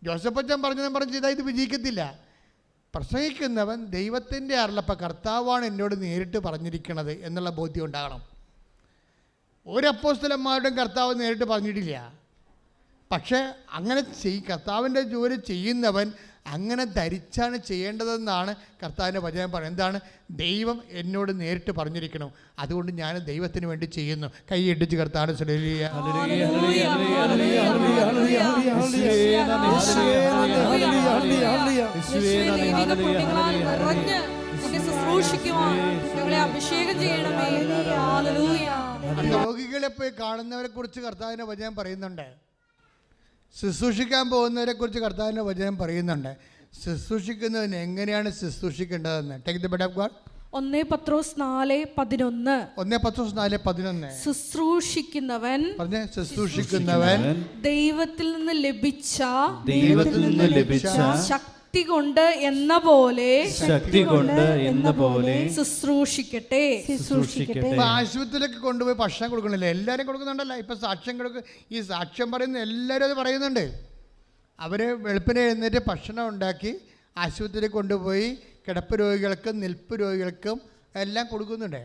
ജോസഫച്ചൻ പറഞ്ഞു ചെയ്താൽ ഇത് വിജയിക്കത്തില്ല. പ്രസംഗിക്കുന്നവൻ ദൈവത്തിൻ്റെ അരുളപ്പ കർത്താവാണ് എന്നോട് നേരിട്ട് പറഞ്ഞിരിക്കുന്നത് എന്നുള്ള ബോധ്യം ഉണ്ടാകണം. ഒരു അപ്പോസ്തലന്മാരുടെയും കർത്താവ് നേരിട്ട് പറഞ്ഞിട്ടില്ല. പക്ഷേ അങ്ങനെ കർത്താവിൻ്റെ ജോലി ചെയ്യുന്നവൻ അങ്ങനെ ധരിച്ചാണ് ചെയ്യേണ്ടതെന്നാണ് കർത്താവിൻ്റെ വചനം പറയുന്നത്. എന്താണ്? ദൈവം എന്നോട് നേരിട്ട് പറഞ്ഞിരിക്കണം, അതുകൊണ്ട് ഞാൻ ദൈവത്തിന് വേണ്ടി ചെയ്യുന്നു. കൈ ഇടിച്ച് കർത്താവിനെ രോഗികളെ പോയി കാണുന്നവരെ കുറിച്ച് കർത്താവിൻ്റെ വചനം പറയുന്നുണ്ട്. ശുശ്രൂഷിക്കാൻ പോകുന്നവരെ കുറിച്ച് കർത്താവിൻ്റെ വചനം പറയുന്നുണ്ട്. ശുശ്രൂഷിക്കുന്നതിന് എങ്ങനെയാണ് ശുശ്രൂഷിക്കേണ്ടതെന്ന്. Take the bed of God. 1 പത്രോസ് 4:11 ശുശ്രൂഷിക്കുന്നവൻ ദൈവത്തിൽ നിന്ന് ലഭിച്ച ശക്തി കൊണ്ട് എന്ന പോലെ ശുശ്രൂഷിക്കട്ടെ. ഇപ്പൊ ആശുപത്രിയിലൊക്കെ കൊണ്ടുപോയി ഭക്ഷണം കൊടുക്കണില്ലേ? എല്ലാവരും കൊടുക്കുന്നുണ്ടല്ലോ. ഇപ്പൊ സാക്ഷ്യം ഈ സാക്ഷ്യം പറയുന്ന എല്ലാവരും അത് പറയുന്നുണ്ട്. അവർ വെളുപ്പിനെ എഴുന്നേറ്റ് ഭക്ഷണം ഉണ്ടാക്കി ആശുപത്രിയിൽ കൊണ്ടുപോയി കിടപ്പ് രോഗികൾക്കും നിൽപ്പ് രോഗികൾക്കും എല്ലാം കൊടുക്കുന്നുണ്ട്.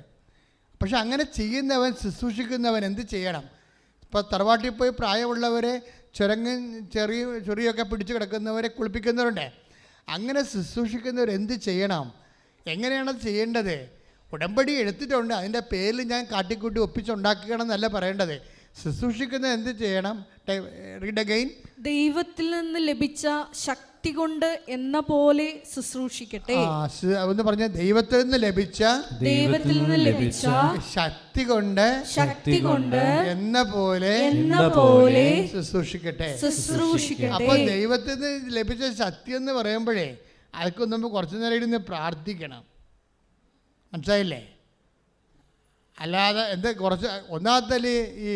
പക്ഷെ അങ്ങനെ ചെയ്യുന്നവൻ, ശുശ്രൂഷിക്കുന്നവൻ എന്ത് ചെയ്യണം? ഇപ്പോൾ തറവാട്ടിൽ പോയി പ്രായമുള്ളവരെ ചൊറിയൊക്കെ പിടിച്ച് കിടക്കുന്നവരെ കുളിപ്പിക്കുന്നവരുണ്ട്. അങ്ങനെ ശുശ്രൂഷിക്കുന്നവർ എന്ത് ചെയ്യണം? എങ്ങനെയാണത് ചെയ്യേണ്ടത്? ഉടമ്പടി എടുത്തിട്ടുണ്ട്, അതിൻ്റെ പേരിൽ ഞാൻ കാട്ടിക്കൂട്ടി ഒപ്പിച്ചുണ്ടാക്കണം എന്നല്ല പറയേണ്ടത്. ശുശ്രൂഷിക്കുന്നത് എന്ത് ചെയ്യണം? Read again. ദൈവത്തിൽ നിന്ന് ലഭിച്ച ശക്തി കൊണ്ട് എന്ന പോലെ ശുശ്രൂഷിക്കട്ടെ. എന്ന് പറഞ്ഞ ദൈവത്തിൽ നിന്ന് ലഭിച്ച ശക്തി കൊണ്ട് എന്ന പോലെ ശുശ്രൂഷിക്കട്ടെ. അപ്പൊ ദൈവത്തിൽ നിന്ന് ലഭിച്ച ശക്തി എന്ന് പറയുമ്പോഴേ അതൊക്കെ നമ്മൾ കുറച്ചു നേരം ഇരുന്ന് പ്രാർത്ഥിക്കണം. മനസ്സിലായില്ലേ? അല്ലാതെ കുറച്ച് ഒന്നാമത്തെ ഈ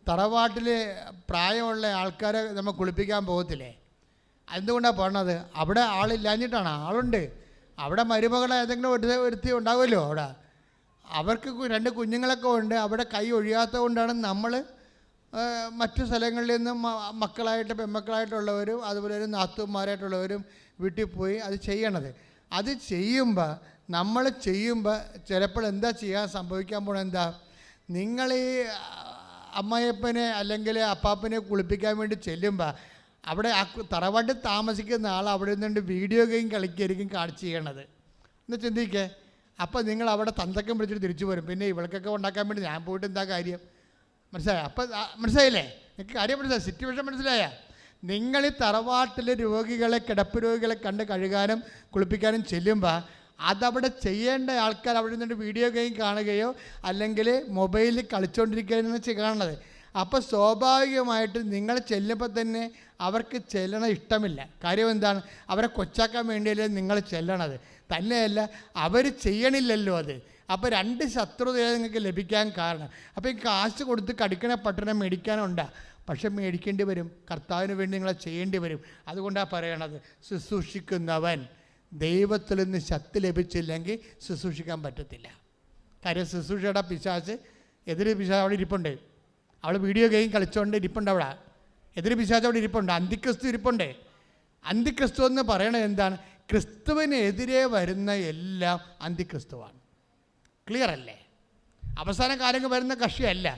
തറവാട്ടിൽ പ്രായമുള്ള ആൾക്കാരെ നമ്മൾ കുളിപ്പിക്കാൻ പോകത്തില്ലേ? എന്തുകൊണ്ടാണ് പറഞ്ഞത്? അവിടെ ആളില്ലാഞ്ഞിട്ടാണ്. ആളുണ്ട്. അവിടെ മരുമകളെ ഏതെങ്കിലും ഒരുത്തി ഉണ്ടാവുമല്ലോ. അവിടെ അവർക്ക് 2 കുഞ്ഞുങ്ങളൊക്കെ ഉണ്ട്. അവിടെ കൈ ഒഴിയാത്തത് കൊണ്ടാണ് നമ്മൾ മറ്റു സ്ഥലങ്ങളിൽ നിന്നും മക്കളായിട്ട് പെൺമക്കളായിട്ടുള്ളവരും അതുപോലെ ഒരു നാത്തൂന്മാരായിട്ടുള്ളവരും വീട്ടിൽ പോയി അത് ചെയ്യണത്. അത് നമ്മൾ ചെയ്യുമ്പോൾ ചിലപ്പോൾ എന്താ ചെയ്യാൻ സംഭവിക്കാൻ പോകണം? എന്താ, നിങ്ങൾ ഈ അമ്മയപ്പനെ അല്ലെങ്കിൽ അപ്പാപ്പനെ കുളിപ്പിക്കാൻ വേണ്ടി ചെല്ലുമ്പോൾ അവിടെ ആ തറവാട്ടിൽ താമസിക്കുന്ന ആൾ അവിടെ നിന്നുകൊണ്ട് വീഡിയോ ഗെയിം കളിക്കായിരിക്കും കാണിച്ച് ചെയ്യണത് എന്ന് ചിന്തിക്കേ. അപ്പോൾ നിങ്ങൾ അവിടെ തന്തക്കം പിടിച്ചിട്ട് തിരിച്ചു വരും. പിന്നെ ഇവൾക്കൊക്കെ ഉണ്ടാക്കാൻ വേണ്ടി ഞാൻ പോയിട്ട് എന്താ കാര്യം? മനസ്സിലായോ? അപ്പം മനസ്സിലായില്ലേ? നിങ്ങൾക്ക് കാര്യം മനസ്സിലായി? സിറ്റുവേഷൻ മനസ്സിലായ? നിങ്ങൾ ഈ തറവാട്ടിലെ രോഗികളെ, കിടപ്പ് രോഗികളെ കണ്ട് കഴുകാനും കുളിപ്പിക്കാനും ചെല്ലുമ്പോൾ അതവിടെ ചെയ്യേണ്ട ആൾക്കാർ അവിടെ നിന്നിട്ട് വീഡിയോ ഗെയിം കാണുകയോ അല്ലെങ്കിൽ മൊബൈലിൽ കളിച്ചുകൊണ്ടിരിക്കുകയെന്ന് കാണുന്നത്. അപ്പോൾ സ്വാഭാവികമായിട്ട് നിങ്ങൾ ചെല്ലുമ്പോൾ തന്നെ അവർക്ക് ചെല്ലണം ഇഷ്ടമില്ല. കാര്യം എന്താണ്? അവരെ കൊച്ചാക്കാൻ വേണ്ടിയല്ലേ നിങ്ങൾ ചെല്ലണത്. തന്നെയല്ല, അവർ ചെയ്യണില്ലല്ലോ അത്. അപ്പോൾ 2 ശത്രുതയാണ് നിങ്ങൾക്ക് ലഭിക്കാൻ കാരണം. അപ്പോൾ ഈ കാശ് കൊടുത്ത് കടിക്കണ പട്ടണം മേടിക്കാനുണ്ടാ, പക്ഷെ മേടിക്കേണ്ടി വരും. കർത്താവിന് വേണ്ടി നിങ്ങളെ ചെയ്യേണ്ടി വരും. അതുകൊണ്ടാണ് പറയണത്, ശുശ്രൂഷിക്കുന്നവൻ ദൈവത്തിൽ നിന്ന് ശക്തി ലഭിച്ചില്ലെങ്കിൽ ശുശ്രൂഷിക്കാൻ പറ്റത്തില്ല. കാര്യം ശുശ്രൂഷയുടെ പിശാച്, എതിര് പിശാച് അവിടെ ഇരിപ്പുണ്ട്. അവൾ വീഡിയോ ഗെയിം കളിച്ചുകൊണ്ട് ഇരിപ്പുണ്ട്. അവിടെ എതിര് പിശാച് അവിടെ ഇരിപ്പുണ്ട്. അന്തിക്രിസ്തു ഇരിപ്പുണ്ട്. അന്തിക്രിസ്തു എന്ന് പറയണത് എന്താണ്? ക്രിസ്തുവിനെതിരെ വരുന്ന എല്ലാം അന്തിക്രിസ്തുവാണ്. ക്ലിയർ അല്ലേ? അവസാന കാലങ്ങൾ വരുന്ന കക്ഷിയല്ല.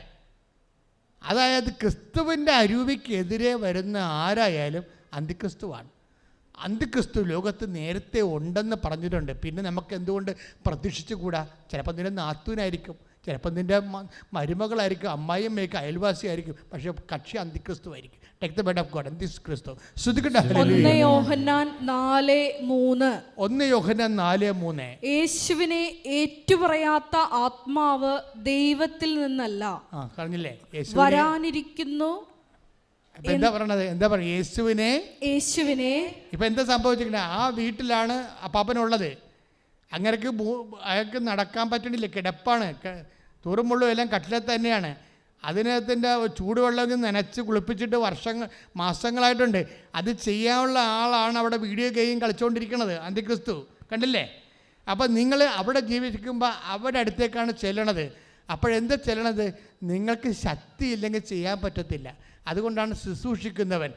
അതായത് ക്രിസ്തുവിൻ്റെ അരൂപിക്കെതിരെ വരുന്ന ആരായാലും അന്തിക്രിസ്തുവാണ്. അന്തിക്രിസ്തു ലോകത്ത് നേരത്തെ ഉണ്ടെന്ന് പറഞ്ഞിട്ടുണ്ട്. പിന്നെ നമുക്ക് എന്തുകൊണ്ട് പ്രതീക്ഷിച്ചുകൂടാ? ചിലപ്പോൾ നിന്റെ നാത്തൂനായിരിക്കും, ചിലപ്പോൾ നിൻ്റെ മരുമകളായിരിക്കും, അമ്മായിയമ്മയൊക്കെ അയൽവാസിയായിരിക്കും, പക്ഷേ കക്ഷി അന്തിക്രിസ്തു ആയിരിക്കും. Take the bed of God. അന്തിക്രിസ്തു. 1 യോഹന്നാൻ 4:3 യേശുവിനെ ഏറ്റുപറയാത്ത ആത്മാവ് ദൈവത്തിൽ നിന്നല്ല, പറഞ്ഞില്ലേ? വരാനിരിക്കുന്നു. എന്താ പറയണത്? എന്താ പറയുക? യേശുവിനെ ഇപ്പം എന്താ സംഭവിച്ചിരിക്കണേ? ആ വീട്ടിലാണ് അപ്പാപ്പനുള്ളത്. അയാൾക്ക് നടക്കാൻ പറ്റണില്ല, കിടപ്പാണ്. തൂറുമുള്ളും എല്ലാം കട്ടിലത്ത് തന്നെയാണ്. അതിനകത്തിൻ്റെ ചൂടുവെള്ളം നനച്ച് കുളിപ്പിച്ചിട്ട് മാസങ്ങളായിട്ടുണ്ട്. അത് ചെയ്യാനുള്ള ആളാണ് അവിടെ വീഡിയോ ഗെയിം കളിച്ചുകൊണ്ടിരിക്കുന്നത്, അന്തിക്രിസ്തു. കണ്ടില്ലേ? അപ്പം നിങ്ങൾ അവിടെ ജീവിക്കുമ്പോൾ അവിടെ അടുത്തേക്കാണ് ചെല്ലണത്. അപ്പോഴെന്താ ചെല്ലണത്? നിങ്ങൾക്ക് ശക്തി ഇല്ലെങ്കിൽ ചെയ്യാൻ പറ്റത്തില്ല. അതുകൊണ്ടാണ് ശുശ്രൂഷിക്കുന്നവൻ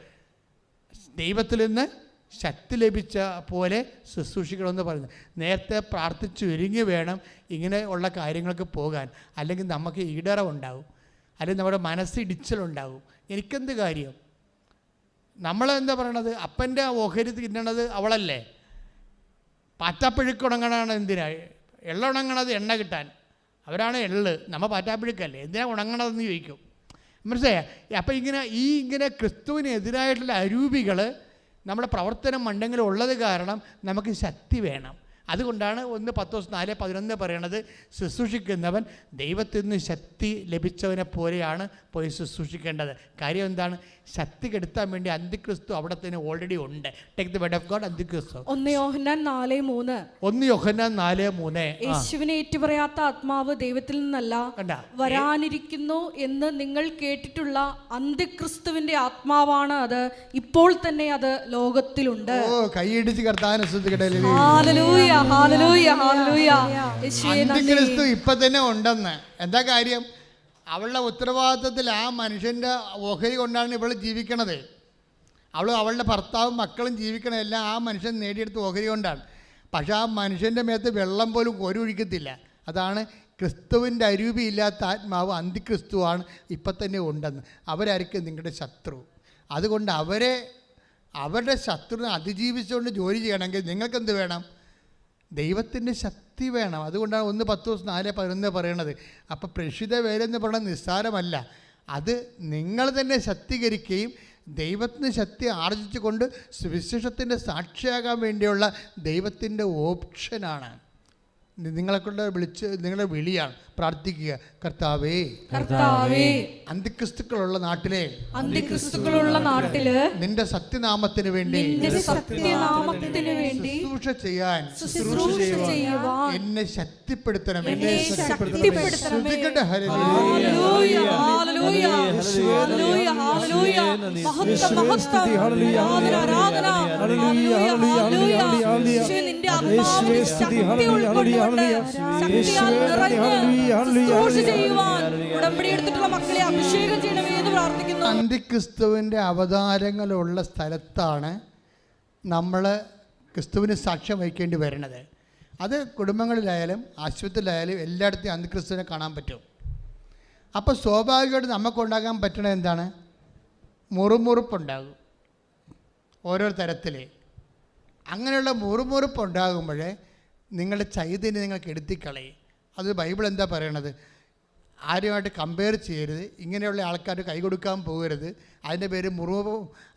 ദൈവത്തിൽ നിന്ന് ശക്തി ലഭിച്ച പോലെ ശുശ്രൂഷിക്കണമെന്ന് പറയുന്നത്. നേരത്തെ പ്രാർത്ഥിച്ച് ഒരുങ്ങി വേണം ഇങ്ങനെ ഉള്ള കാര്യങ്ങൾക്ക് പോകാൻ. അല്ലെങ്കിൽ നമുക്ക് ഈടറവുണ്ടാവും, അല്ലെങ്കിൽ നമ്മുടെ മനസ്സിടിച്ചിലുണ്ടാവും. എനിക്കെന്ത് കാര്യം? നമ്മളെന്താ പറയണത്? അപ്പൻ്റെ ഓഹരി തിന്നണത് അവളല്ലേ? പാറ്റാപ്പഴുക്ക് ഉണങ്ങണതാണ് എന്തിനാ? എള്ള ഉണങ്ങണത് എണ്ണ കിട്ടാൻ. അവരാണ് എള്ള്, നമ്മൾ പാറ്റാപ്പഴുക്കല്ലേ, എന്തിനാണ് ഉണങ്ങണതെന്ന് ചോദിക്കും. മനസ്സിലായ? അപ്പം ഇങ്ങനെ ക്രിസ്തുവിനെതിരായിട്ടുള്ള അരൂപികൾ നമ്മുടെ പ്രവർത്തനം മണ്ഡലങ്ങളിൽ ഉള്ളത് കാരണം നമുക്ക് ശക്തി വേണം. അതുകൊണ്ടാണ് 1 Petrus 4:11 പറയണത്, ശുശ്രൂഷിക്കുന്നവൻ ദൈവത്തിൽ നിന്ന് ശക്തി ലഭിച്ചവനെ പോലെയാണ് പോയി ശുശ്രൂഷിക്കേണ്ടത്. കാര്യം എന്താണ്? ശക്തി കെടുത്താൻ വേണ്ടി അന്തിക്രിസ്തു അവിടെ തന്നെ ഓൾറെഡി ഉണ്ട്. Take the word of God. അന്തിക്രിസ്തു 1 യോഹന്നാൻ 4:3 യേശുവിനെ ഏറ്റുപറയാത്ത ആത്മാവ് ദൈവത്തിൽ നിന്നല്ല, വരാനിരിക്കുന്നു എന്ന് നിങ്ങൾ കേട്ടിട്ടുള്ള അന്തിക്രിസ്തുവിന്റെ ആത്മാവാണ് അത്. ഇപ്പോൾ തന്നെ അത് ലോകത്തിലുണ്ട്. കൈയിടിച്ച് കർത്താവിനെ സ്തുതിക്കട്ടെ. ഹല്ലേലൂയ, ഹല്ലേലൂയ, ഹല്ലേലൂയ. അന്തിക്രിസ്തു ഇപ്പൊ തന്നെ ഉണ്ടെന്ന്. എന്താ കാര്യം? അവളുടെ ഉത്തരവാദിത്വത്തിൽ ആ മനുഷ്യൻ്റെ ഓഹരി കൊണ്ടാണ് ഇവൾ ജീവിക്കണത്. അവളുടെ ഭർത്താവും മക്കളും ജീവിക്കണതെല്ലാം ആ മനുഷ്യൻ നേടിയെടുത്ത ഓഹരി കൊണ്ടാണ്. പക്ഷെ ആ മനുഷ്യൻ്റെ മേത്ത് വെള്ളം പോലും ഒഴിക്കത്തില്ല. അതാണ് ക്രിസ്തുവിൻ്റെ അരൂപിയില്ലാത്ത ആത്മാവ് അന്തിക്രിസ്തുവാണ് ഇപ്പം തന്നെ ഉണ്ടെന്ന്. അവരായിരിക്കും നിങ്ങളുടെ ശത്രു. അതുകൊണ്ട് അവരുടെ ശത്രുവിനെ അതിജീവിച്ചുകൊണ്ട് ജോലി ചെയ്യണമെങ്കിൽ നിങ്ങൾക്കെന്ത് വേണം? ദൈവത്തിൻ്റെ ശക്തി വേണം. അതുകൊണ്ടാണ് 1 Petrus 4:11 പറയണത്. അപ്പോൾ പ്രേക്ഷിത വേലെന്ന് പറയുന്നത് നിസ്സാരമല്ല. അത് നിങ്ങൾ തന്നെ ശക്തീകരിക്കുകയും ദൈവത്തിന് ശക്തി ആർജിച്ചുകൊണ്ട് സുവിശേഷത്തിൻ്റെ സാക്ഷിയാകാൻ വേണ്ടിയുള്ള ദൈവത്തിൻ്റെ ഓപ്ഷനാണ്. നിങ്ങളുടെ വിളിയാണ്. പ്രാർത്ഥിക്കുക, കർത്താവേ, അന്തിക്രിസ്തുക്കളുള്ള നാട്ടിലെ നിന്റെ സത്യനാമത്തിന് വേണ്ടി ശുശ്രൂഷ ചെയ്യാൻ എന്നെ ശക്തിപ്പെടുത്തണമേ. അന്തിക്രിസ്തുവിൻ്റെ അവതാരങ്ങളുള്ള സ്ഥലത്താണ് നമ്മൾ ക്രിസ്തുവിന് സാക്ഷ്യം വഹിക്കേണ്ടി വരുന്നത്. അത് കുടുംബങ്ങളിലായാലും ആശുപത്രിയിലായാലും എല്ലായിടത്തും അന്തിക്രിസ്തുവിനെ കാണാൻ പറ്റും. അപ്പോൾ സ്വാഭാവികമായിട്ട് നമുക്കുണ്ടാകാൻ പറ്റണത് എന്താണ്? മുറുമുറുപ്പുണ്ടാകും ഓരോ തരത്തിൽ. അങ്ങനെയുള്ള മുറുമുറുപ്പുണ്ടാകുമ്പോൾ നിങ്ങളുടെ ചൈതന്യം നിങ്ങൾക്ക് എടുത്തിക്കളയും. അത് ബൈബിൾ എന്താ പറയണത്? ആരുമായിട്ട് കമ്പയർ ചെയ്യരുത്. ഇങ്ങനെയുള്ള ആൾക്കാർ കൈ കൊടുക്കാൻ പോകരുത്. അതിൻ്റെ പേര്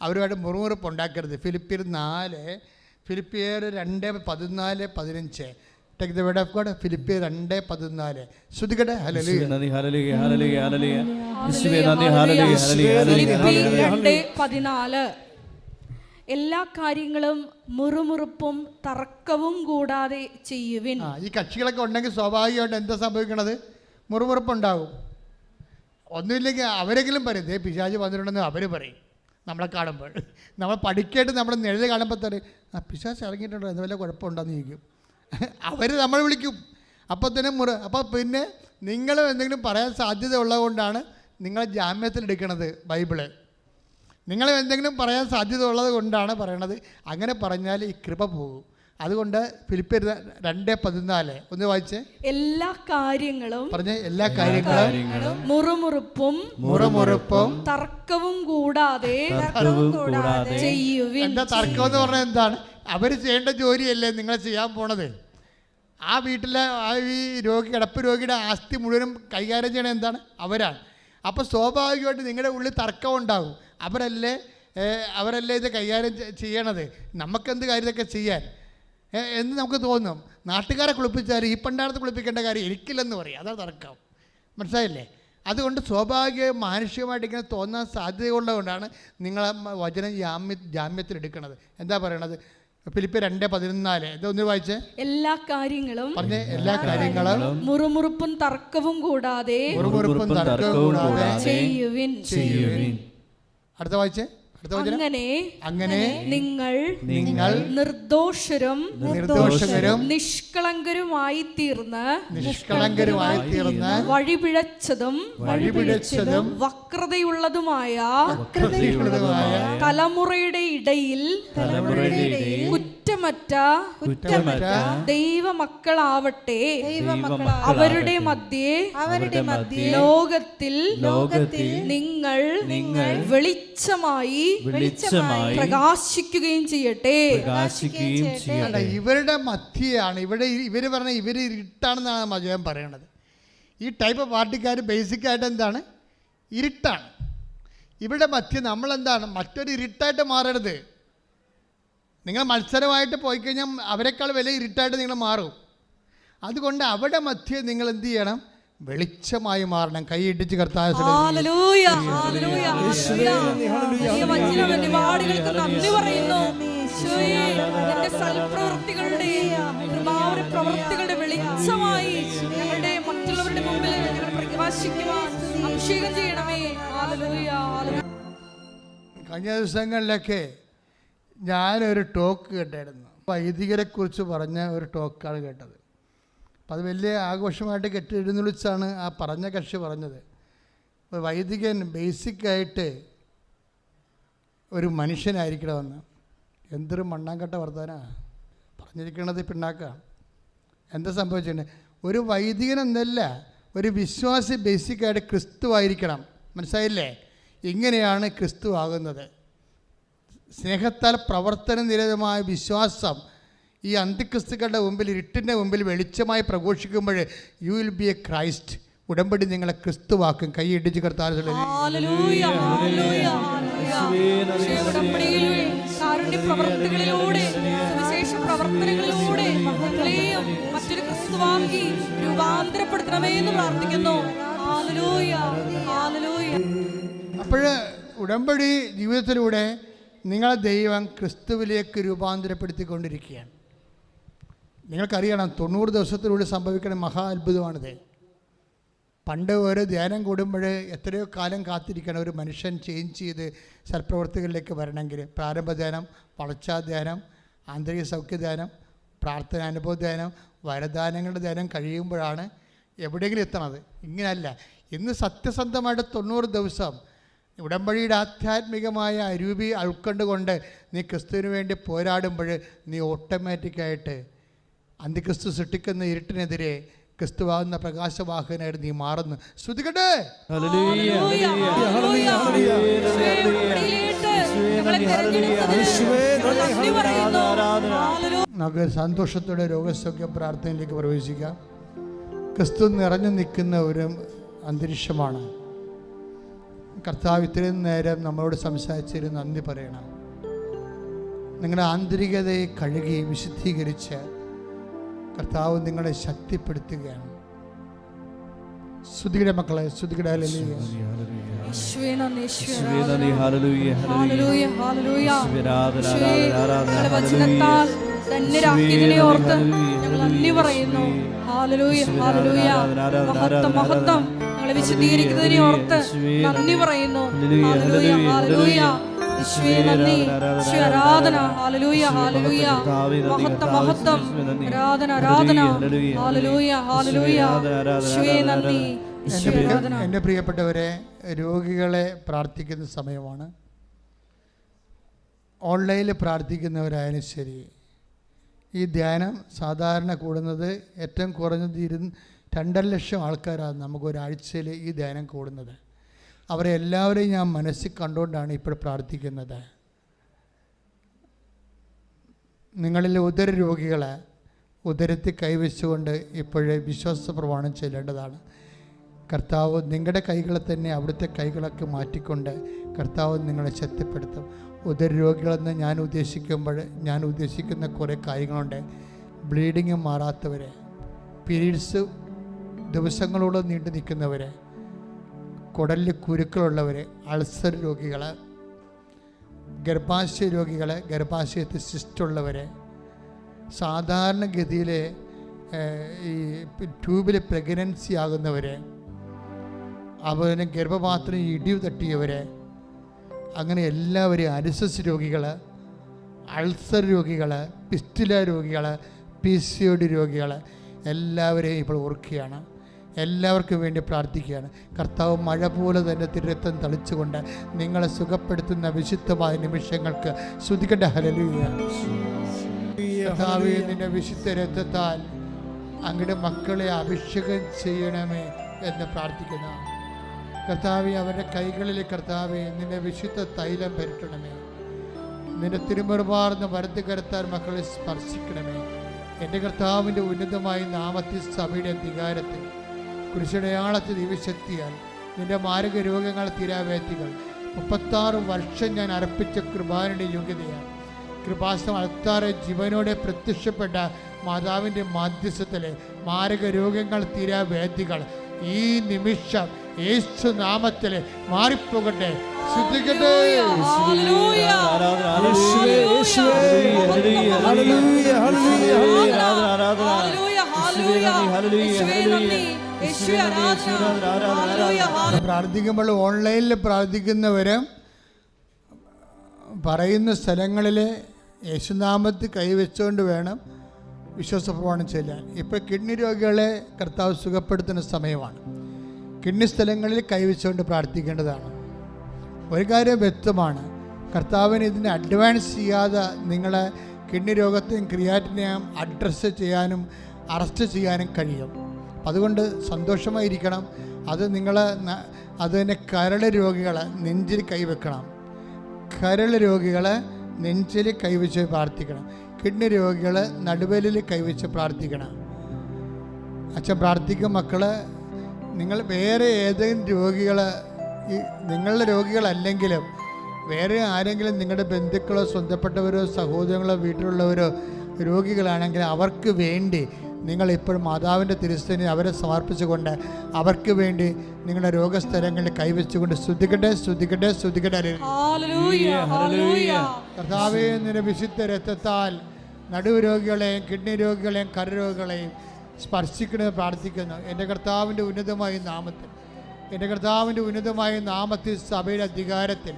അവരുമായിട്ട് മുറുമുറുപ്പ് ഉണ്ടാക്കരുത്. ഫിലിപ്പിയർ 2:14-15. Take the word of God. ഫിലിപ്പിയർ 2:14. ശ്രുതികട്ടെ. ഹല്ലേലൂയ, ഹല്ലേലൂയ, ഹല്ലേലൂയ. 2:14 എല്ലാ കാര്യങ്ങളും മുറുമുറുപ്പും തർക്കവും കൂടാതെ ചെയ്യുവിൻ. ഈ കക്ഷികളൊക്കെ ഉണ്ടെങ്കിൽ സ്വാഭാവികമായിട്ട് എന്താ സംഭവിക്കണത്? മുറുമുറുപ്പുണ്ടാകും. ഒന്നുമില്ലെങ്കിൽ അവരെങ്കിലും പറയും, ദേ പിശാച് വന്നിട്ടുണ്ടെന്ന് അവർ പറയും. നമ്മളെ കാണുമ്പോൾ നമ്മൾ പഠിക്കേട്ട് നമ്മുടെ നിഴൽ കാണുമ്പോൾ തന്നെ പിശാച് ഇറങ്ങിയിട്ടുണ്ടോ, എന്ന് വല്ല കുഴപ്പമുണ്ടോയെന്ന് ചോദിക്കും. അവർ നമ്മൾ വിളിക്കും. അപ്പോൾ തന്നെ അപ്പോൾ പിന്നെ നിങ്ങളും എന്തെങ്കിലും പറയാൻ സാധ്യത ഉള്ളതുകൊണ്ടാണ് നിങ്ങളെ ജാമ്യത്തിലെടുക്കണത് ബൈബിള്. നിങ്ങൾ എന്തെങ്കിലും പറയാൻ സാധ്യത ഉള്ളത് കൊണ്ടാണ് പറയണത്. അങ്ങനെ പറഞ്ഞാൽ ഈ കൃപ പോകും. അതുകൊണ്ട് ഫിലിപ്പിയർ 2:14 ഒന്ന് വായിച്ചേ. എല്ലാ കാര്യങ്ങളും പറഞ്ഞേ. എല്ലാ കാര്യങ്ങളും മുറുമുറുപ്പും തർക്കവും കൂടാതെ ചെയ്യുവിൻ. എന്താ തർക്കം എന്ന് പറഞ്ഞാൽ എന്താണ്? അവർ ചെയ്യേണ്ട ജോലിയല്ലേ നിങ്ങൾ ചെയ്യാൻ പോണത്. ആ വീട്ടിലെ ഈ കിടപ്പ് രോഗിയുടെ ആസ്തി മുഴുവനും കൈകാര്യം ചെയ്യണത് എന്താണ്? അവരാണ്. അപ്പോൾ സ്വാഭാവികമായിട്ട് നിങ്ങളുടെ ഉള്ളിൽ തർക്കം ഉണ്ടാകും. അവരല്ലേ ഇത് കൈകാര്യം ചെയ്യണത്, നമുക്കെന്ത് കാര്യമൊക്കെ ചെയ്യാൻ എന്ന് നമുക്ക് തോന്നും. നാട്ടുകാരെ കുളിപ്പിച്ചാൽ ഈ പണ്ടാരത്ത് കുളിപ്പിക്കേണ്ട കാര്യം എനിക്കില്ലെന്ന് പറയും. അതാണ് തർക്കം. മനസ്സിലായില്ലേ? അതുകൊണ്ട് സ്വാഭാവിക മാനുഷികമായിട്ട് ഇങ്ങനെ തോന്നാൻ സാധ്യതയുള്ളതുകൊണ്ടാണ് നിങ്ങൾ വചനം ജാമ്യത്തിലെടുക്കുന്നത്. എന്താ പറയണത്? ഫിലിപ്പിയർ 2:14 ഇതൊന്ന് വായിച്ചേ. എല്ലാ കാര്യങ്ങളും പറഞ്ഞേ. എല്ലാ കാര്യങ്ങളും മുറുമുറുപ്പും തർക്കവും കൂടാതെ ചെയ്യുവിൻ. അടുത്ത വായിച്ചേ. അടുത്ത വചനം. അങ്ങനെ നിങ്ങൾ നിർദോഷരും നിഷ്കളങ്കരുമായി തീർന്ന് വഴിപിഴച്ചതും വക്രതയുള്ളതുമായ തലമുറയുടെ ഇടയിൽ കുറ്റമറ്റ ദൈവമക്കളാവട്ടെ അവരുടെ മധ്യേ ലോകത്തിൽ നിങ്ങൾ വെളിച്ചമായി പ്രകാശിക്കുകയും ചെയ്യട്ടെ. ഇവരുടെ മധ്യയാണ് ഇവര് പറഞ്ഞ ഇവര് ഇരുട്ടാണെന്നാണ് മജയം പറയണത്. ഈ ടൈപ്പ് പാർട്ടിക്കാർ ബേസിക്കായിട്ട് എന്താണ്? ഇരുട്ടാണ്. ഇവരുടെ മധ്യ നമ്മളെന്താണ്? മറ്റൊരു ഇരുട്ടായിട്ട് മാറരുത്. നിങ്ങൾ മത്സരമായിട്ട് പോയി കഴിഞ്ഞാൽ അവരെക്കാൾ വലിയ ഇരുട്ടായിട്ട് നിങ്ങൾ മാറും. അതുകൊണ്ട് അവിടെ മധ്യ നിങ്ങൾ എന്ത് ചെയ്യണം? വെളിച്ചമായി മാറണം. കൈയിട്ടിച്ച് കർത്താവേ പ്രവൃത്തികളുടെ വെളിച്ചമായി ഞങ്ങളുടെ മറ്റുള്ളവരുടെ മുമ്പിൽ പ്രകാശിക്കുവാൻ അഭിഷേകം ചെയ്യണമേ. കഴിഞ്ഞ ദിവസങ്ങളിലൊക്കെ ഞാനൊരു ടോക്ക് കേട്ടായിരുന്നു. വൈദികരെക്കുറിച്ച് പറഞ്ഞ ഒരു ടോക്കാണ് കേട്ടത്. അപ്പം അത് വലിയ ആഘോഷമായിട്ട് കെട്ടിയെഴുന്നള്ളിച്ചാണ് ആ പറഞ്ഞ കക്ഷി പറഞ്ഞത്. അപ്പോൾ വൈദികൻ ബേസിക്കായിട്ട് ഒരു മനുഷ്യനായിരിക്കണമെന്ന്. എന്തൊരു മണ്ണാങ്കട്ട വർത്താനാണ് പറഞ്ഞിരിക്കണത്. പിണ്ണാക്കാണ്. എന്താ സംഭവിച്ചിട്ടുണ്ട്? ഒരു വൈദികൻ എന്നല്ല, ഒരു വിശ്വാസി ബേസിക്കായിട്ട് ക്രിസ്തു ആയിരിക്കണം. മനസ്സിലായില്ലേ? ഇങ്ങനെയാണ് ക്രിസ്തു ആകുന്നത്. സ്നേഹത്താൽ പ്രവർത്തന നിരതമായ വിശ്വാസം ഈ അന്തിക്രിസ്തുക്കളുടെ മുമ്പിൽ, ഇരുട്ടിൻ്റെ മുമ്പിൽ വെളിച്ചമായി പ്രഘോഷിക്കുമ്പോൾ you will be a Christ. ഉടമ്പടി നിങ്ങളെ ക്രിസ്തുവാക്കും. കൈയിടിച്ച് കർത്താവ് മറ്റൊരു ക്രിസ്തുവാക്കി രൂപാന്തരപ്പെടുത്തണമേ എന്ന് പ്രാർത്ഥിക്കുന്നു. അപ്പോൾ ഉടമ്പടി ജീവിതത്തിലൂടെ നിങ്ങളെ ദൈവം ക്രിസ്തുവിലേക്ക് രൂപാന്തരപ്പെടുത്തിക്കൊണ്ടിരിക്കുകയാണ്. നിങ്ങൾക്കറിയണം, 90 ദിവസത്തിലൂടെ സംഭവിക്കുന്ന മഹാ അത്ഭുതമാണിത്. പണ്ട് ഒരു ധ്യാനം കൂടുമ്പോൾ എത്രയോ കാലം കാത്തിരിക്കണം ഒരു മനുഷ്യൻ ചേഞ്ച് ചെയ്ത് സൽപ്രവർത്തികളിലേക്ക് വരണമെങ്കിൽ. പ്രാരംഭ ധ്യാനം, വളർച്ചാ ധ്യാനം, ആന്തരിക സൗഖ്യ ധ്യാനം, പ്രാർത്ഥന അനുഭവ ധ്യാനം, വരദാനങ്ങളുടെ ധ്യാനം കഴിയുമ്പോഴാണ് എവിടെയെങ്കിലും എത്തണത്. ഇങ്ങനെയല്ല. ഇന്ന് സത്യസന്ധമായിട്ട് 90 ദിവസം ഉടമ്പടിയുടെ ആധ്യാത്മികമായ അരൂപി ഉൾക്കൊണ്ടുകൊണ്ട് നീ ക്രിസ്തുവിന് വേണ്ടി പോരാടുമ്പോൾ നീ ഓട്ടോമാറ്റിക്കായിട്ട് അന്തിക്രിസ്തു സൃഷ്ടിക്കുന്ന ഇരുട്ടിനെതിരെ ക്രിസ്തുവാകുന്ന പ്രകാശവാഹകനായിട്ട് നീ മാറുന്നു. ശ്രുതികട്ടെ. നമുക്ക് സന്തോഷത്തോടെ രോഗസൗഖ്യ പ്രാർത്ഥനയിലേക്ക് പ്രവേശിക്കാം. ക്രിസ്തു നിറഞ്ഞു നിൽക്കുന്ന ഒരു അന്തരീക്ഷമാണ്. കർത്താവ് ഇത്രയും നേരം നമ്മളോട് സംസാരിച്ചതിന് നന്ദി പറയണം. നിങ്ങളുടെ ആന്തരികതയെ കഴുകി വിശുദ്ധീകരിച്ച് കർത്താവ് നിങ്ങളെ ശക്തിപ്പെടുത്തുകയാണ്. സ്തുതിയുടെ മക്കളെ, സ്തുതിയുടെ വചനത്താൽ ധന്യരാക്കിയതിനെ ഓർത്ത് ഞങ്ങൾ നന്ദി പറയുന്നു. മഹത്വം ഞങ്ങളെ വിശദീകരിക്കുന്നതിനെ ഓർത്ത് നന്ദി പറയുന്നു. ആരാധന, ഹല്ലേലൂയ, ഹല്ലേലൂയ, മഹത്വം, മഹത്വം, ആരാധന, ആരാധന, ഹല്ലേലൂയ, ഹല്ലേലൂയ, യേശുവേ നന്ദി. എൻ്റെ പ്രിയപ്പെട്ടവരെ, രോഗികളെ പ്രാർത്ഥിക്കുന്ന സമയമാണ്. ഓൺലൈനിൽ പ്രാർത്ഥിക്കുന്നവരായാലും ശരി, ഈ ധ്യാനം സാധാരണ കൂടുന്നത് ഏറ്റവും കുറഞ്ഞത് 2.5 ലക്ഷം ആൾക്കാരാണ് നമുക്കൊരാഴ്ചയിൽ ഈ ധ്യാനം കൂടുന്നത്. അവരെ എല്ലാവരെയും ഞാൻ മനസ്സിൽ കണ്ടുകൊണ്ടാണ് ഇപ്പോൾ പ്രാർത്ഥിക്കുന്നത്. നിങ്ങളിൽ ഉദര രോഗികളെ ഉദരത്തിൽ കൈവച്ചുകൊണ്ട് ഇപ്പോഴേ വിശ്വാസ പ്രമാണം ചെല്ലേണ്ടതാണ്. കർത്താവ് നിങ്ങളുടെ കൈകളെ തന്നെ അവിടുത്തെ കൈകളൊക്കെ മാറ്റിക്കൊണ്ട് കർത്താവ് നിങ്ങളെ ശക്തിപ്പെടുത്തും. ഉദര രോഗികളെന്ന് ഞാൻ ഉദ്ദേശിക്കുന്ന കുറേ കാര്യങ്ങളുണ്ട്. ബ്ലീഡിങ് മാറാത്തവരെ, പീരീഡ്സ് ദിവസങ്ങളോളം നീണ്ടു നിൽക്കുന്നവരെ, കുടലിൽ കുരുക്കളുള്ളവർ, അൾസർ രോഗികൾ, ഗർഭാശയ രോഗികൾ, ഗർഭാശയത്തിൽ സിസ്റ്റുള്ളവർ, സാധാരണഗതിയിൽ ഈ ട്യൂബിൽ പ്രഗ്നൻസി ആകുന്നവർ, അതുപോലെ ഗർഭപാത്രം ഇടിവ് തട്ടിയവർ, അങ്ങനെ എല്ലാവരെയും അരിസസ് രോഗികൾ, അൾസർ രോഗികൾ, പിസ്റ്റുല രോഗികൾ, PCOD രോഗികൾ എല്ലാവരെയും ഇപ്പോൾ ഓർക്കുകയാണ്. എല്ലാവർക്കും വേണ്ടി പ്രാർത്ഥിക്കുകയാണ്. കർത്താവ് മഴ പോലെ തന്നെ തിരുരക്തം തളിച്ചുകൊണ്ട് നിങ്ങളെ സുഖപ്പെടുത്തുന്ന വിശുദ്ധമായ നിമിഷങ്ങൾക്ക് സ്തുതിക്കട്ടെ. ഹല്ലേലൂയ. കർത്താവേ, നിന്റെ വിശുദ്ധ രക്തത്താൽ അങ്ങയുടെ മക്കളെ അഭിഷേകം ചെയ്യണമേ എന്ന് പ്രാർത്ഥിക്കുന്നു. കർത്താവേ, അവരുടെ കൈകളിൽ കർത്താവേ നിന്റെ വിശുദ്ധ തൈലം പുരട്ടണമേ. നിന്റെ തിരുമുറുമാർന്ന വലത്ത് കരത്താൽ മക്കളെ സ്പർശിക്കണമേ. എൻ്റെ കർത്താവിൻ്റെ ഉന്നതമായ നാമത്തിൽ സഭയുടെ അധികാരത്തിൽ കുരിശടയാളത്തിൽ ദിവശക്തിയാൽ നിന്റെ മാരക രോഗങ്ങൾ തീരാവേദികൾ 36 വർഷം ഞാൻ അർപ്പിച്ച കൃപാനയുടെ യോഗ്യതയാണ്. കൃപാസം അൾത്താറെ ജീവനോടെ പ്രത്യക്ഷപ്പെട്ട മാതാവിൻ്റെ മാധ്യസ്ഥത്തിലെ മാരക രോഗങ്ങൾ തീരാവേദികൾ ഈ നിമിഷം യേശു നാമത്തിൽ മാറിപ്പോകട്ടെ. ശ്രദ്ധിക്കട്ടെ. പ്രാർത്ഥിക്കുമ്പോൾ ഓൺലൈനിൽ പ്രാർത്ഥിക്കുന്നവർ പറയുന്ന സ്ഥലങ്ങളിൽ യേശുനാമത്തിൽ കൈവച്ചുകൊണ്ട് വേണം വിശ്വാസപ്രമാണം ചെല്ലാൻ. ഇപ്പോൾ കിഡ്നി രോഗികളെ കർത്താവ് സുഖപ്പെടുത്തുന്ന സമയമാണ്. കിഡ്നി സ്ഥലങ്ങളിൽ കൈവച്ചുകൊണ്ട് പ്രാർത്ഥിക്കേണ്ടതാണ്. ഒരു കാര്യം വ്യക്തമാണ്, കർത്താവിന് ഇതിനെ അഡ്വാൻസ് ചെയ്യാതെ നിങ്ങളെ കിഡ്നി രോഗത്തെയും ക്രിയാറ്റിനെയും അഡ്രസ്സ് ചെയ്യാനും അറസ്റ്റ് ചെയ്യാനും കഴിയും. അതുകൊണ്ട് സന്തോഷമായിരിക്കണം. അത് തന്നെ കരൾ രോഗികളെ നെഞ്ചിൽ കൈവെക്കണം. കരൾ രോഗികളെ നെഞ്ചിൽ കൈവച്ച് പ്രാർത്ഥിക്കണം. കിഡ്നി രോഗികൾ നടുവലിൽ കൈവച്ച് പ്രാർത്ഥിക്കണം. അച്ഛൻ പ്രാർത്ഥിക്കും. മക്കള്, നിങ്ങൾ വേറെ ഏതെങ്കിലും രോഗികൾ, നിങ്ങളുടെ രോഗികളല്ലെങ്കിലും വേറെ ആരെങ്കിലും നിങ്ങളുടെ ബന്ധുക്കളോ സ്വന്തപ്പെട്ടവരോ സഹോദരങ്ങളോ വീട്ടിലുള്ളവരോ രോഗികളാണെങ്കിൽ അവർക്ക് വേണ്ടി നിങ്ങൾ ഇപ്പോഴും മാതാവിൻ്റെ തിരുസ്ഥനി അവരെ സമർപ്പിച്ചുകൊണ്ട് അവർക്ക് വേണ്ടി നിങ്ങളുടെ രോഗസ്ഥലങ്ങളിൽ കൈവച്ചുകൊണ്ട് സ്തുതിക്കട്ടെ, സ്തുതിക്കട്ടെ, സ്തുതിക്കട്ടെ. കർത്താവേ, നിന്റെ വിശുദ്ധ രക്തത്താൽ നടുവ് രോഗികളെയും കിഡ്നി രോഗികളെയും കരരോഗികളെയും സ്പർശിക്കണമെന്ന് പ്രാർത്ഥിക്കുന്നു. എൻ്റെ കർത്താവിൻ്റെ ഉന്നതമായ നാമത്തിൽ സഭയുടെ അധികാരത്തിൽ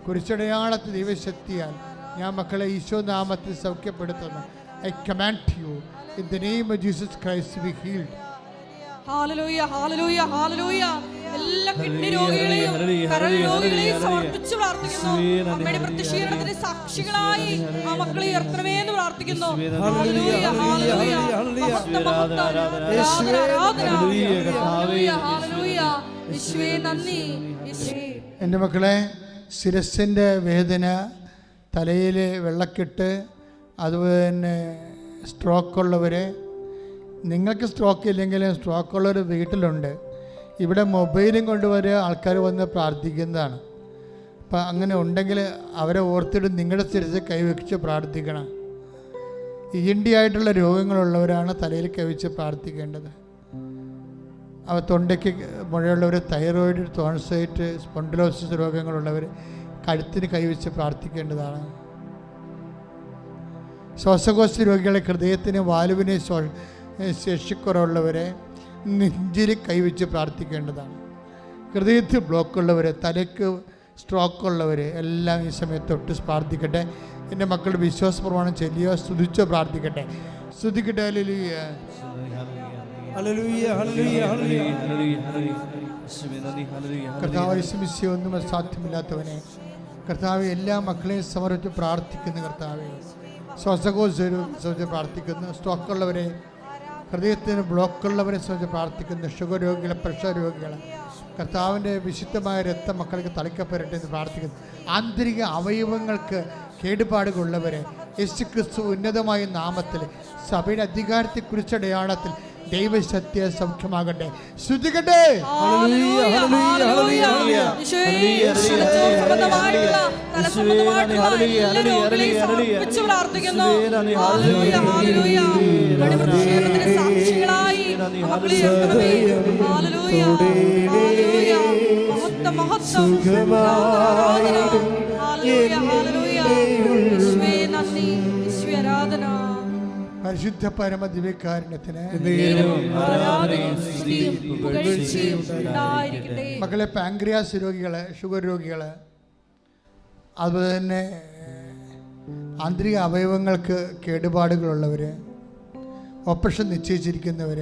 കുരിശടയാളത്തിൽ ദൈവശക്തിയാൽ ഞാൻ മക്കളെ ഈശോ നാമത്തിൽ സൗഖ്യപ്പെടുത്തുന്നു. I command you in the name of Jesus Christ to be healed. Hallelujah, hallelujah, hallelujah. എല്ലാ കിഡ്നി രോഗികളെയും കരൾ രോഗികളെയും സമർപ്പിച്ച് പ്രാർത്ഥിക്കുന്നു. അമ്മയുടെ പ്രത്യക്ഷീകരണത്തിന് സാക്ഷികളായി ആ മക്കളെ ഉയർത്തണമേ എന്ന് പ്രാർത്ഥിക്കുന്നു. ഹല്ലേലൂയ, ഹല്ലേലൂയ, മഹത്വം, ആരാധന, ഹല്ലേലൂയ, ഹല്ലേലൂയ. യേശുവേ നന്ദി. യേശുവേ. എൻ്റെ മക്കളെ, ശിരസിൻ്റെ വേദന, തലയിൽ വെള്ളക്കെട്ട്, അതുപോലെ തന്നെ സ്ട്രോക്കുള്ളവർ, നിങ്ങൾക്ക് സ്ട്രോക്ക് ഇല്ലെങ്കിലും സ്ട്രോക്കുള്ളവർ വീട്ടിലുണ്ട്. ഇവിടെ മൊബൈലും കൊണ്ടുവരെ ആൾക്കാർ വന്ന് പ്രാർത്ഥിക്കുന്നതാണ്. അപ്പം അങ്ങനെ ഉണ്ടെങ്കിൽ അവരെ ഓർത്തിട്ട് നിങ്ങളുടെ ശിരസിൽ കൈവച്ച് പ്രാർത്ഥിക്കണം. ENT ആയിട്ടുള്ള രോഗങ്ങളുള്ളവരാണ് തലയിൽ കൈവച്ച് പ്രാർത്ഥിക്കേണ്ടത്. അവ തൊണ്ടയ്ക്ക് മുഴയുള്ളവർ, തൈറോയിഡ്, ടോൺസൈറ്റ്, സ്പോണ്ടിലോസിസ് രോഗങ്ങളുള്ളവർ കഴുത്തിന് കൈവച്ച് പ്രാർത്ഥിക്കേണ്ടതാണ്. ശ്വാസകോശ രോഗികളെ, ഹൃദയത്തിന് വാൽവിന് ശേഷിക്കുറവുള്ളവരെ നെഞ്ചിൽ കൈവച്ച് പ്രാർത്ഥിക്കേണ്ടതാണ്. ഹൃദയത്തിൽ ബ്ലോക്കുള്ളവർ, തലയ്ക്ക് സ്ട്രോക്കുള്ളവർ എല്ലാം ഈ സമയത്ത് തൊട്ട് പ്രാർത്ഥിക്കട്ടെ. എൻ്റെ മക്കളുടെ വിശ്വാസപ്രമാണം ചൊല്ലിയോ സ്തുതിച്ചോ പ്രാർത്ഥിക്കട്ടെ. സ്തുതിക്കട്ടെ. ഹല്ലേലൂയ, ഹല്ലേലൂയ, ഹല്ലേലൂയ, ഹല്ലേലൂയ. കർത്താവ് യേശുമിശിഹായെ ഒന്നും അസാധ്യമില്ലാത്തവനെ, കർത്താവ് എല്ലാ മക്കളെയും സമർപ്പിച്ച് പ്രാർത്ഥിക്കുന്നു. കർത്താവെ, ശ്വാസകോശ പ്രാർത്ഥിക്കുന്നു. സ്ട്രോക്കുള്ളവരെ, ഹൃദയത്തിന് ബ്ലോക്കുള്ളവരെ സംബന്ധിച്ച് പ്രാർത്ഥിക്കുന്നു. ഷുഗർ രോഗികളെ, പ്രഷർ രോഗികളെ, കർത്താവിൻ്റെ വിശുദ്ധമായ രക്തം മക്കൾക്ക് തളിക്കപ്പെടട്ടെ എന്ന് പ്രാർത്ഥിക്കുന്നു. ആന്തരിക അവയവങ്ങൾക്ക് കേടുപാടുകളുള്ളവരെ യേശുക്രിസ്തു ഉന്നതമായ നാമത്തിൽ സഭയുടെ അധികാരത്തെ കുറിച്ചടയാളത്തിൽ ദൈവസത്യ സൗഖ്യമാകട്ടെ. ശ്രുതികട്ടെ. പരിശുദ്ധ പരമ ദിവ്യകാരുണ്യത്തിന് മക്കളെ, പാൻക്രിയാസ് രോഗികള്, ഷുഗർ രോഗികള്, അതുപോലെ തന്നെ ആന്തരിക അവയവങ്ങൾക്ക് കേടുപാടുകളുള്ളവർ, ഓപ്പറേഷൻ നിശ്ചയിച്ചിരിക്കുന്നവർ,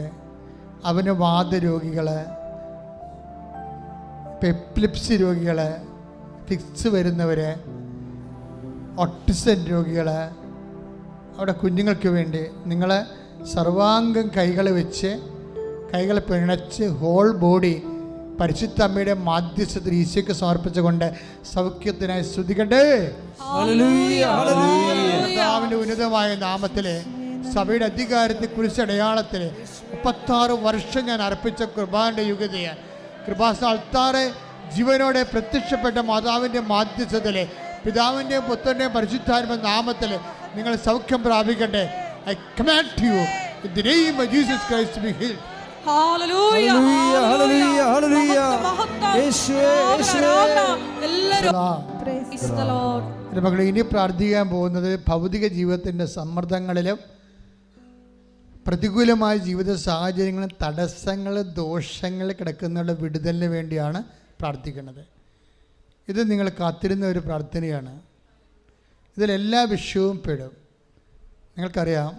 അവന് വാതരോഗികൾ, എപ്പിലിപ്സി രോഗികൾ, ഫിക്സ് വരുന്നവർ, ഓട്ടിസം രോഗികൾ, അവിടെ കുഞ്ഞുങ്ങൾക്ക് വേണ്ടി നിങ്ങൾ സർവാംഗം കൈകൾ വെച്ച് കൈകൾ പിണച്ച് ഹോൾ ബോഡി പരിശുദ്ധ അമ്മയുടെ മാധ്യസ്ഥത്തിൽ ഈശോയ്ക്ക് സമർപ്പിച്ചുകൊണ്ട് സൗഖ്യത്തിനായി സ്തുതിക്കട്ടെ. കർത്താവിൻ്റെ ഉന്നതമായ നാമത്തിലെ സഭയുടെ അധികാരത്തെ കുരിശടയാളത്തിൽ 36 വർഷം ഞാൻ അർപ്പിച്ച കൃപാന്റെ യുഗതയാണ്. കൃപാസ്ഥാൽത്താറെ ജീവനോടെ പ്രത്യക്ഷപ്പെട്ട മാതാവിൻ്റെ മാധ്യസ്ഥത്തിലെ പിതാവിൻ്റെയും പുത്രൻ്റെയും പരിശുദ്ധാത്മ നാമത്തിൽ നിങ്ങൾ സൗഖ്യം പ്രാപിക്കട്ടെ. I command you in the name of Jesus Christ to be healed. Hallelujah, hallelujah, hallelujah. Praise the Lord. മക്കളെ, ഇനി പ്രാർത്ഥിക്കാൻ പോകുന്നത് ഭൗതിക ജീവിതത്തിൻ്റെ സമ്മർദ്ദങ്ങളിലും പ്രതികൂലമായ ജീവിത സാഹചര്യങ്ങളും തടസ്സങ്ങൾ ദോഷങ്ങൾ കിടക്കുന്നവരുടെ വിടുതലിന് വേണ്ടിയാണ് പ്രാർത്ഥിക്കുന്നത്. ഇത് നിങ്ങൾ കാത്തിരുന്ന ഒരു പ്രാർത്ഥനയാണ്. ഇതിലെല്ലാ വിഷയവും പെടും. നിങ്ങൾക്കറിയാം,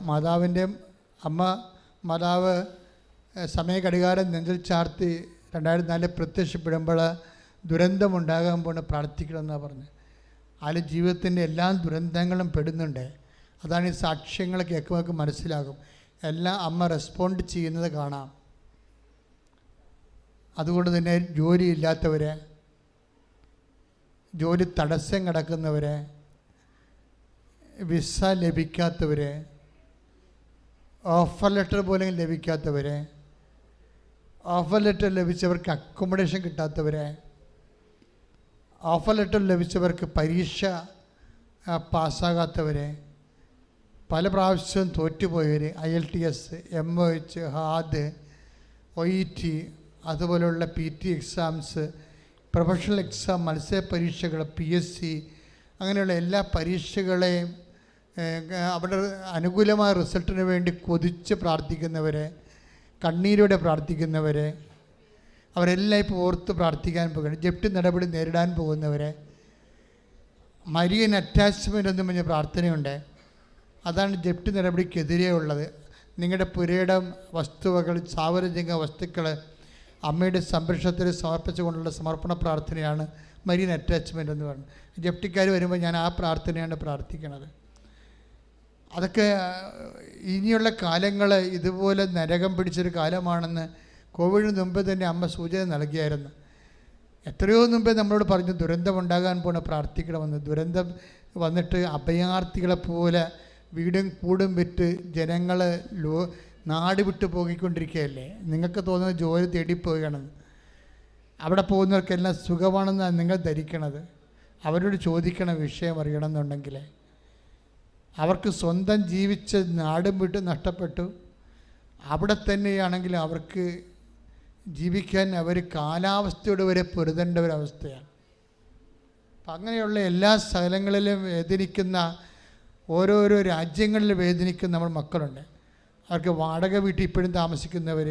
മാതാവ് സമയ ഘടികാരം നെഞ്ചിൽ ചാർത്തി 2004 പ്രത്യക്ഷപ്പെടുമ്പോൾ ദുരന്തമുണ്ടാകാൻ പോണ് പ്രാർത്ഥിക്കണമെന്നാണ് പറഞ്ഞത്. അതിൽ ജീവിതത്തിൻ്റെ എല്ലാ ദുരന്തങ്ങളും പെടുന്നുണ്ട്. അതാണ് ഈ സാക്ഷ്യങ്ങൾ കേൾക്കുമ്പോൾ മനസ്സിലാകും. എല്ലാം അമ്മ റെസ്പോണ്ട് ചെയ്യുന്നത് കാണാം. അതുകൊണ്ട് തന്നെ ജോലിയില്ലാത്തവർ, ജോലി തടസ്സം കിടക്കുന്നവർ, വിസ ലഭിക്കാത്തവർ, ഓഫർ ലെറ്റർ പോലും ലഭിക്കാത്തവർ, ഓഫർ ലെറ്റർ ലഭിച്ചവർക്ക് അക്കോമഡേഷൻ കിട്ടാത്തവർ, ഓഫർ ലെറ്റർ ലഭിച്ചവർക്ക് പരീക്ഷ പാസ്സാകാത്തവർ, പല പ്രാവശ്യവും തോറ്റുപോയവർ, IELTS, MOH, HAD, OET, അതുപോലെയുള്ള PT എക്സാംസ്, പ്രൊഫഷണൽ എക്സാം, മത്സര പരീക്ഷകൾ, PSC, അങ്ങനെയുള്ള എല്ലാ പരീക്ഷകളെയും അവിടെ അനുകൂലമായ റിസൾട്ടിന് വേണ്ടി കൊതിച്ച് പ്രാർത്ഥിക്കുന്നവരെ, കണ്ണീരോടെ പ്രാർത്ഥിക്കുന്നവരെ, അവരെല്ലാം ഇപ്പോൾ ഓർത്ത് പ്രാർത്ഥിക്കാൻ പോകുന്നത്. ജപ്തി നടപടി നേരിടാൻ പോകുന്നവരെ, മരിയൻ അറ്റാച്ച്മെൻ്റ് എന്ന് പറഞ്ഞ പ്രാർത്ഥനയുണ്ട്. അതാണ് ജപ്തി നടപടിക്കെതിരെ ഉള്ളത്. നിങ്ങളുടെ പുരയിടം, വസ്തുവകൾ, സാവരജംഗ വസ്തുക്കൾ അമ്മയുടെ സംരക്ഷണത്തിൽ സമർപ്പിച്ചുകൊണ്ടുള്ള സമർപ്പണ പ്രാർത്ഥനയാണ് മരിയൻ അറ്റാച്ച്മെൻ്റ് എന്ന് പറയുന്നത്. ജപ്തിക്കാർ വരുമ്പോൾ ഞാൻ ആ പ്രാർത്ഥനയാണ് പ്രാർത്ഥിക്കുന്നത്. അതൊക്കെ ഇനിയുള്ള കാലങ്ങൾ ഇതുപോലെ നരകം പിടിച്ചൊരു കാലമാണെന്ന് കോവിഡിന് മുമ്പ് തന്നെ അമ്മ സൂചന നൽകിയായിരുന്നു. എത്രയോ മുമ്പേ നമ്മളോട് പറഞ്ഞു ദുരന്തമുണ്ടാകാൻ പോണ പ്രാർത്ഥിക്കണമെന്ന്. ദുരന്തം വന്നിട്ട് അഭയാർത്ഥികളെപ്പോലെ വീടും കൂടും വിറ്റ് ജനങ്ങൾ നാട് വിട്ടു പോയിക്കൊണ്ടിരിക്കുകയല്ലേ. നിങ്ങൾക്ക് തോന്നുന്നത് ജോലി തേടിപ്പോവുകയാണെന്ന്. അവിടെ പോകുന്നവർക്കെല്ലാം സുഖമാണെന്നാണ് നിങ്ങൾ ധരിക്കണത്. അവരോട് ചോദിക്കണ വിഷയം അറിയണമെന്നുണ്ടെങ്കിൽ അവർക്ക് സ്വന്തം ജീവിച്ച നാടും വിട്ട് നഷ്ടപ്പെട്ടു. അവിടെ തന്നെയാണെങ്കിൽ അവർക്ക് ജീവിക്കാൻ അവർ കാലാവസ്ഥയോട് വരെ പൊരുതേണ്ട ഒരവസ്ഥയാണ്. അപ്പം അങ്ങനെയുള്ള എല്ലാ സ്ഥലങ്ങളിലും വേദനിക്കുന്ന, ഓരോരോ രാജ്യങ്ങളിൽ വേദനിക്കുന്ന നമ്മൾ മക്കളുണ്ട്. അവർക്ക് വാടക വീട്ടിൽ ഇപ്പോഴും താമസിക്കുന്നവർ,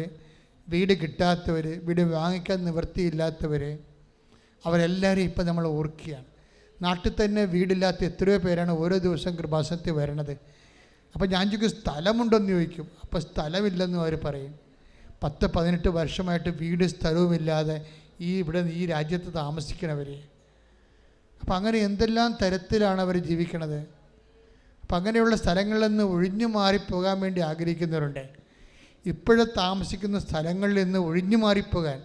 വീട് കിട്ടാത്തവർ, വീട് വാങ്ങിക്കാൻ നിവൃത്തിയില്ലാത്തവർ, അവരെല്ലാവരും ഇപ്പം നമ്മൾ ഓർക്കുകയാണ്. നാട്ടിൽ തന്നെ വീടില്ലാത്ത എത്രയോ പേരാണ് ഓരോ ദിവസം കൃപാസനത്തിൽ വരണത്. അപ്പോൾ ഞാൻ ചോദിക്കും സ്ഥലമുണ്ടോയെന്ന് ചോദിക്കും. അപ്പോൾ സ്ഥലമില്ലെന്നും അവർ പറയും. 10-18 വർഷമായിട്ട് വീട് സ്ഥലവുമില്ലാതെ ഈ രാജ്യത്ത് താമസിക്കണവർ. അപ്പം അങ്ങനെ എന്തെല്ലാം തരത്തിലാണ് അവർ ജീവിക്കണത്. അപ്പം അങ്ങനെയുള്ള സ്ഥലങ്ങളിൽ നിന്ന് ഒഴിഞ്ഞു മാറിപ്പോകാൻ വേണ്ടി ആഗ്രഹിക്കുന്നവരുണ്ട്. ഇപ്പോഴും താമസിക്കുന്ന സ്ഥലങ്ങളിൽ നിന്ന് ഒഴിഞ്ഞു മാറിപ്പോകാൻ.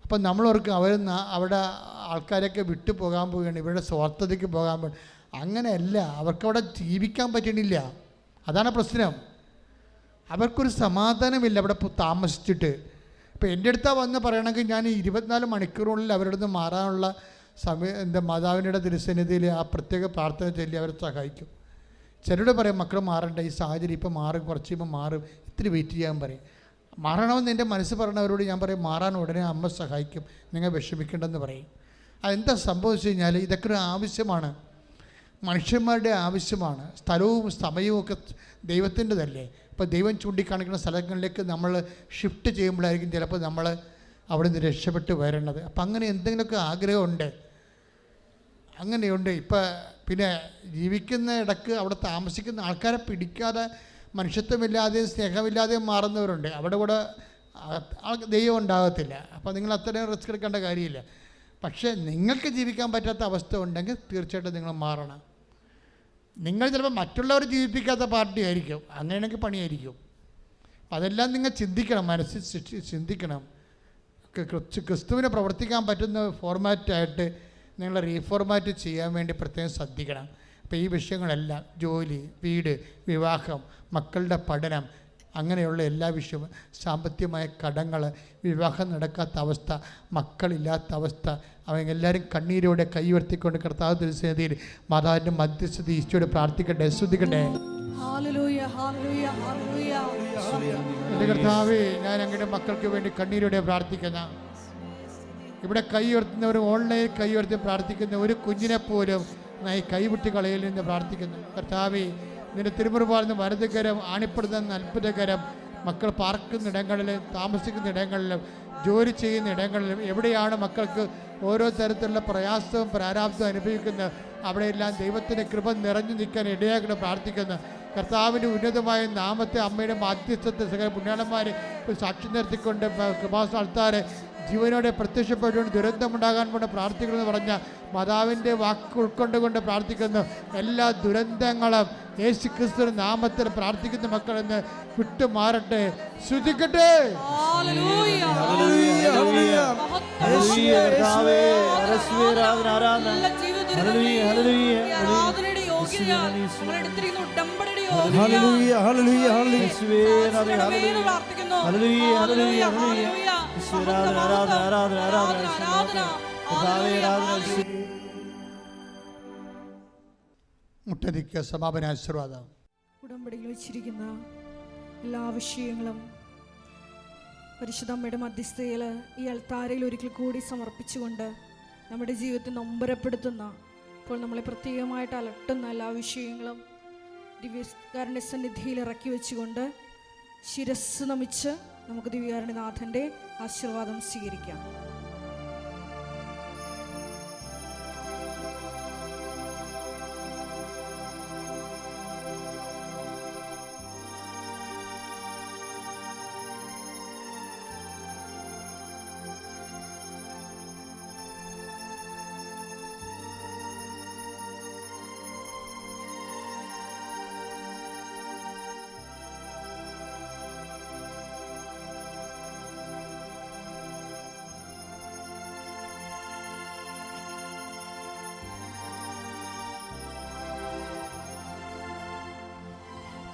അപ്പം നമ്മളവർക്ക് അവിടെ ആൾക്കാരൊക്കെ വിട്ടു പോകാൻ പോവുകയാണ്, ഇവരുടെ സ്വാർത്ഥതയ്ക്ക് പോകാൻ പോകും. അങ്ങനെയല്ല, അവർക്കവിടെ ജീവിക്കാൻ പറ്റണില്ല. അതാണ് പ്രശ്നം. അവർക്കൊരു സമാധാനമില്ല അവിടെ താമസിച്ചിട്ട്. ഇപ്പോൾ എൻ്റെ അടുത്താ വന്ന് പറയണമെങ്കിൽ ഞാൻ 24 മണിക്കൂറിനുള്ളിൽ അവരുടെ നിന്ന് മാറാനുള്ള എൻ്റെ മാതാവിൻ്റെ തിരുസന്നിധിയിൽ ആ പ്രത്യേക പ്രാർത്ഥന ചൊല്ലി അവരെ സഹായിക്കും. ചിലരോട് പറയും മക്കൾ മാറണ്ട, ഈ സാഹചര്യം ഇപ്പം മാറും, കുറച്ച് ഇപ്പം മാറും, ഇത്തിരി വെയിറ്റ് ചെയ്യാൻ പറയും. മാറണമെന്ന് എൻ്റെ മനസ്സ് പറയണവരോട് ഞാൻ പറയും മാറാൻ ഉടനെ അമ്മ സഹായിക്കും, നിങ്ങൾ വിഷമിക്കേണ്ടെന്ന് പറയും. അതെന്താ സംഭവിച്ചു കഴിഞ്ഞാൽ ഇതൊക്കെ ഒരു ആവശ്യമാണ്, മനുഷ്യന്മാരുടെ ആവശ്യമാണ്. സ്ഥലവും സമയവും ഒക്കെ ദൈവത്തിൻ്റെതല്ലേ. അപ്പോൾ ദൈവം ചൂണ്ടിക്കാണിക്കുന്ന സ്ഥലങ്ങളിലേക്ക് നമ്മൾ ഷിഫ്റ്റ് ചെയ്യുമ്പോഴായിരിക്കും ചിലപ്പോൾ നമ്മൾ അവിടെ നിന്ന് രക്ഷപ്പെട്ട് വരേണ്ടത്. അപ്പം അങ്ങനെ എന്തെങ്കിലുമൊക്കെ ആഗ്രഹമുണ്ട്. അങ്ങനെയുണ്ട്. ഇപ്പം പിന്നെ ജീവിക്കുന്ന ഇടക്ക് അവിടെ താമസിക്കുന്ന ആൾക്കാരെ പിടിക്കാതെ മനുഷ്യത്വമില്ലാതെയും സ്നേഹമില്ലാതെയും മാറുന്നവരുണ്ട്. അവിടെ കൂടെ ദൈവം ഉണ്ടാകത്തില്ല. അപ്പോൾ നിങ്ങൾ അത്രയും റിസ്ക് എടുക്കേണ്ട കാര്യമില്ല. പക്ഷേ നിങ്ങൾക്ക് ജീവിക്കാൻ പറ്റാത്ത അവസ്ഥ ഉണ്ടെങ്കിൽ തീർച്ചയായിട്ടും നിങ്ങൾ മാറണം. നിങ്ങൾ ചിലപ്പോൾ മറ്റുള്ളവർ ജീവിപ്പിക്കാത്ത പാർട്ടി ആയിരിക്കും, അങ്ങനെയാണെങ്കിൽ പണിയായിരിക്കും. അപ്പം അതെല്ലാം നിങ്ങൾ ചിന്തിക്കണം, മനസ്സിൽ ചിന്തിക്കണം. ക്രിസ്തുവിനെ പ്രവർത്തിക്കാൻ പറ്റുന്ന ഫോർമാറ്റായിട്ട് നിങ്ങൾ റീഫോർമാറ്റ് ചെയ്യാൻ വേണ്ടി പ്രത്യേകം ശ്രദ്ധിക്കണം. അപ്പോൾ ഈ വിഷയങ്ങളെല്ലാം ജോലി, വീട്, വിവാഹം, മക്കളുടെ പഠനം, അങ്ങനെയുള്ള എല്ലാ വിഷയവും, സാമ്പത്തികമായ കടങ്ങൾ, വിവാഹം നടക്കാത്ത അവസ്ഥ, മക്കളില്ലാത്ത അവസ്ഥ, അവരെല്ലാവരും കണ്ണീരോടെ കൈവർത്തിക്കൊണ്ട് കർത്താവ് തിരുസന്നിധിയിൽ മാതാവിൻ്റെ മധ്യസ്ഥത ഈശോയോട് പ്രാർത്ഥിക്കട്ടെ, സ്തുതിക്കട്ടെ. എൻ്റെ കർത്താവേ, ഞാൻ അങ്ങയുടെ മക്കൾക്ക് വേണ്ടി കണ്ണീരോടെ പ്രാർത്ഥിക്കുന്ന, ഇവിടെ കൈ ഉയർത്തുന്നവരും ഓൺലൈൻ കൈ ഉയർത്തി പ്രാർത്ഥിക്കുന്ന ഒരു കുഞ്ഞിനെ പോലും ഈ കൈവിട്ട് കളയിൽ നിന്ന് പ്രാർത്ഥിക്കുന്നു. കർത്താവേ, നിന്റെ തിരുമുറുപാടുന്ന വലതുകരം, ആണിപ്പെടുന്ന അത്ഭുതകരം മക്കൾ പാർക്കുന്നിടങ്ങളിലും താമസിക്കുന്ന ഇടങ്ങളിലും ജോലി ചെയ്യുന്ന ഇടങ്ങളിലും എവിടെയാണ് മക്കൾക്ക് ഓരോ തരത്തിലുള്ള പ്രയാസവും പ്രാരാബ്ദവും അനുഭവിക്കുന്നത് അവിടെയെല്ലാം ദൈവത്തിൻ്റെ കൃപ നിറഞ്ഞു നിൽക്കാൻ ഇടയാക്കണം പ്രാർത്ഥിക്കുന്നു. കർത്താവിൻ്റെ ഉന്നതമായ നാമത്തെ അമ്മയുടെ മാധ്യസ്ഥത്തെ സകല പുണ്യാളന്മാരെ സാക്ഷി നിർത്തിക്കൊണ്ട് കൃപാസ്ഥാനത്താരെ ജീവനോടെ പ്രത്യക്ഷപ്പെട്ടുകൊണ്ട് ദുരന്തമുണ്ടാകാൻ കൊണ്ട് പ്രാർത്ഥിക്കണമെന്ന് പറഞ്ഞ മാതാവിൻ്റെ വാക്ക് ഉൾക്കൊണ്ടുകൊണ്ട് പ്രാർത്ഥിക്കുന്നു. എല്ലാ ദുരന്തങ്ങളും യേശു ക്രിസ്തുവിന്റെ നാമത്തിൽ പ്രാർത്ഥിക്കുന്ന മക്കളെന്ന് വിട്ടുമാറട്ടെ. ശ്രുതിക്കട്ടെ. മുട്ടതിക്ക് സമാപന ആശീർവാദം. ഉടമ്പടിയിൽ വെച്ചിരിക്കുന്ന എല്ലാ വിഷയങ്ങളും പരിശുദ്ധ അമ്മയുടെ മധ്യസ്ഥതയിൽ ഈ അൾത്താരയിൽ ഒരിക്കൽ കൂടി സമർപ്പിച്ചുകൊണ്ട് നമ്മുടെ ജീവിതത്തെ നൊമ്പരപ്പെടുത്തുന്ന, ഇപ്പോൾ നമ്മളെ പ്രത്യേകമായിട്ട് അലട്ടുന്ന എല്ലാ വിഷയങ്ങളും ദിവ്യകാരുണ്യ സന്നിധിയിൽ ഇറക്കി വെച്ചുകൊണ്ട് ശിരസ് നമിച്ച് നമുക്ക് ദിവ്യകാരുണ്യനാഥൻ്റെ ആശീർവാദം സ്വീകരിക്കാം.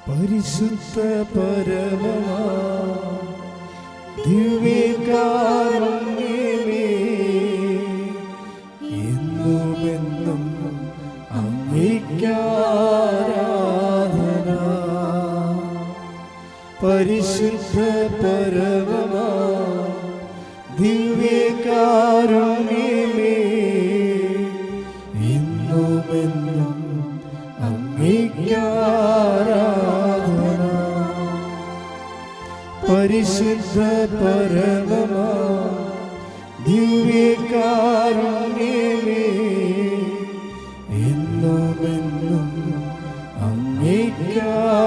പരിശുദ്ധ പരമമാ ദിവ്യകാരുണ്യമേ, എന്നുമെന്നും അങ്ങേയ്ക്കാരാധന. പരിശുദ്ധ പരമമാ ദിവ്യകാരുണ്യമേ, എന്നുമെന്നും അങ്ങേയ്ക്കാരാധന. പരിശുദ്ധ പരമമാ ദിവ്യകാരുണ്യമേ, എന്നുമെന്നും അങ്ങേയ്ക്കാരാധന.